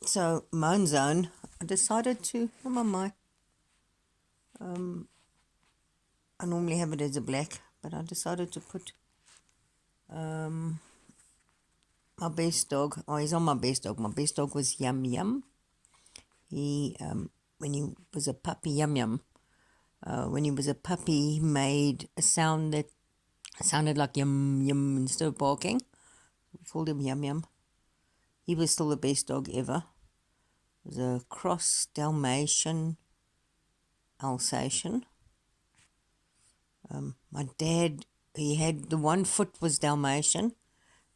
So Moan Zone, I decided to, I normally have it as a black, but I decided to put my best dog. Oh, he's on my best dog. My best dog was Yum Yum. He, when he was a puppy, Yum Yum. When he was a puppy, he made a sound that sounded like yum yum instead of barking. We called him Yum Yum. He was still the best dog ever. It was a cross Dalmatian Alsatian. My dad, he had the one foot was Dalmatian.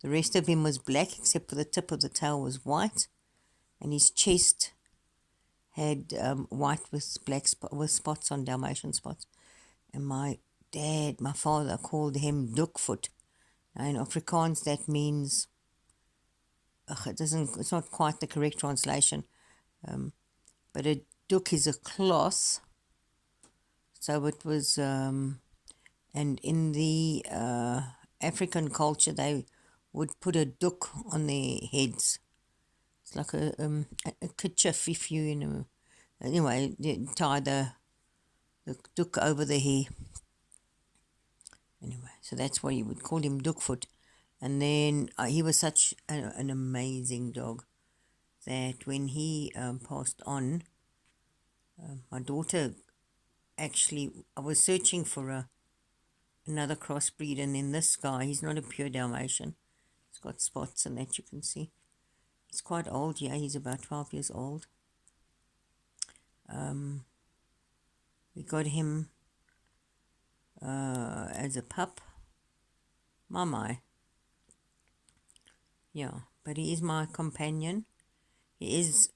The rest of him was black, except for the tip of the tail was white, and his chest had white with with spots on Dalmatian spots. And my dad, my father, called him Dukfoot. Now in Afrikaans, that means it's not quite the correct translation, but a duk is a cloth. So it was, and in the African culture, they would put a duk on their heads. It's like a kerchief if you anyway, you tie the duk over the hair. Anyway, so that's why you would call him Dukfoot. And then he was such an amazing dog that when he passed on, my daughter actually, I was searching for another crossbreed, and then this guy, he's not a pure Dalmatian. He's got spots and that you can see. He's quite old, yeah, he's about 12 years old. We got him as a pup. My. Yeah, but he is my companion. He is,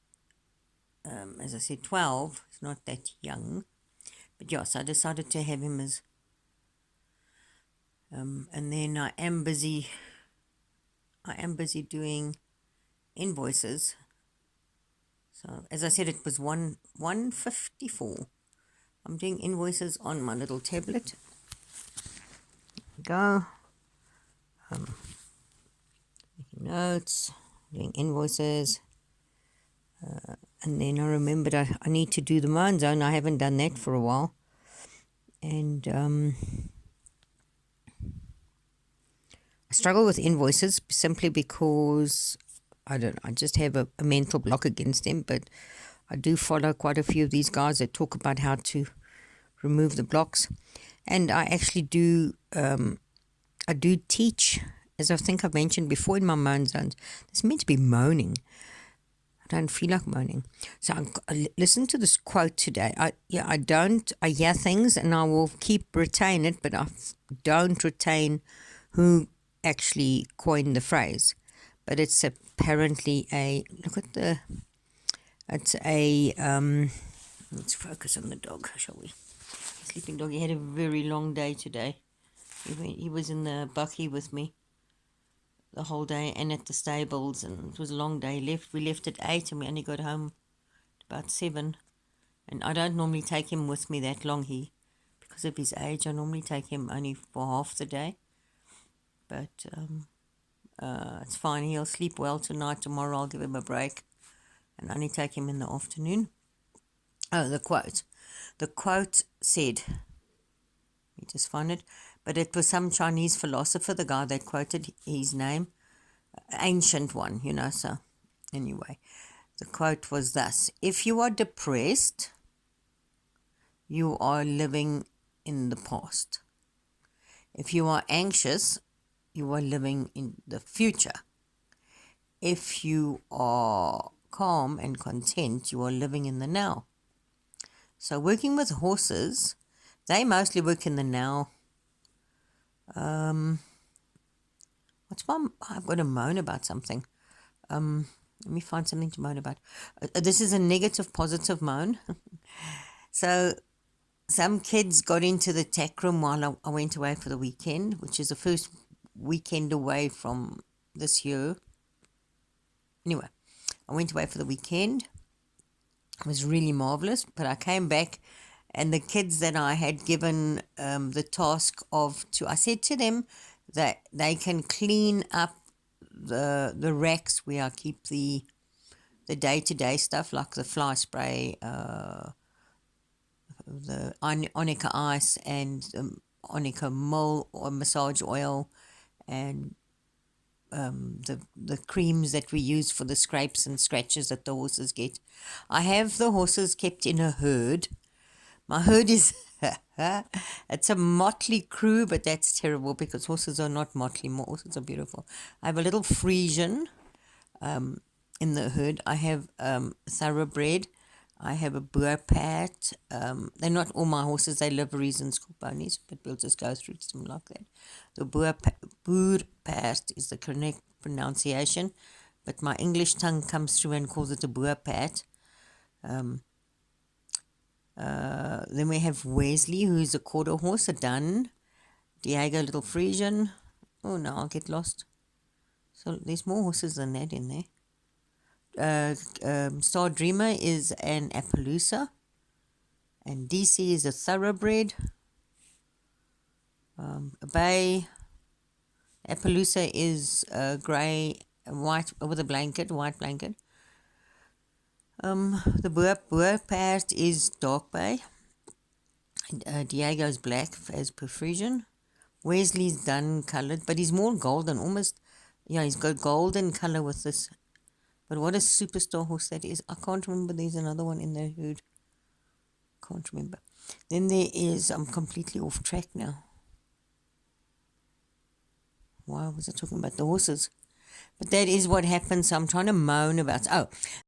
as I said, 12. He's not that young. But yes, I decided to have him as... and then I am busy doing invoices. So, as I said, it was 154. I'm doing invoices on my little tablet. Go. Making notes, doing invoices. And then I remembered I need to do the Moan Zone. I haven't done that for a while. And I struggle with invoices simply because I just have a mental block against them. But I do follow quite a few of these guys that talk about how to remove the blocks. And I actually do, I do teach, as I think I've mentioned before in my Moan Zones. It's meant to be moaning. I don't feel like moaning. So I listen to this quote today. I hear things and I will retain it, but I don't retain who actually coined the phrase. But it's apparently it's a, let's focus on the dog, shall we? Sleeping dog, he had a very long day today. He was in the bucky with me the whole day and at the stables, and it was a long day. We left at 8 and we only got home at about 7. And I don't normally take him with me that long. Because of his age, I normally take him only for half the day. But it's fine. He'll sleep well tonight. Tomorrow I'll give him a break and only take him in the afternoon. Oh, the quote. The quote said, let me just find it, but it was some Chinese philosopher, the guy that quoted his name, ancient one, so anyway, the quote was thus: if you are depressed, you are living in the past. If you are anxious, you are living in the future. If you are calm and content, you are living in the now. So working with horses, they mostly work in the now. I've got to moan about something. Let me find something to moan about. This is a negative, positive moan. So some kids got into the tack room while I went away for the weekend, which is the first weekend away from this year. Anyway, I went away for the weekend. It was really marvelous, but I came back and the kids that I had given the task I said to them that they can clean up the racks where I keep the the day-to-day stuff like the fly spray, the Onica ice, and Onica mole or massage oil, and the creams that we use for the scrapes and scratches that the horses get. I have the horses kept in a herd. My herd is it's a motley crew, but that's terrible because horses are not motley. Horses are beautiful. I have a little Frisian in the herd. I have thoroughbred. I have a Boerpat. They're not all my horses. They're liveries and school ponies, but we'll just go through some like that. The Boerpat is the correct pronunciation, but my English tongue comes through and calls it a Boerpat. Then we have Wesley, who's a quarter horse, a dun. Diego, little Frisian. Oh no, I'll get lost. So there's more horses than that in there. Star Dreamer is an Appaloosa, and DC is a thoroughbred. A bay. Appaloosa is grey, white with a blanket, white blanket. The Boerpert is dark bay. Diego's black as per Frisian. Wesley's dun coloured, but he's more golden, almost. Yeah, he's got golden colour with this. But what a superstar horse that is. I can't remember. There's another one in the herd. Can't remember. Then there is, I'm completely off track now. Why was I talking about the horses? But that is what happens. So I'm trying to moan about,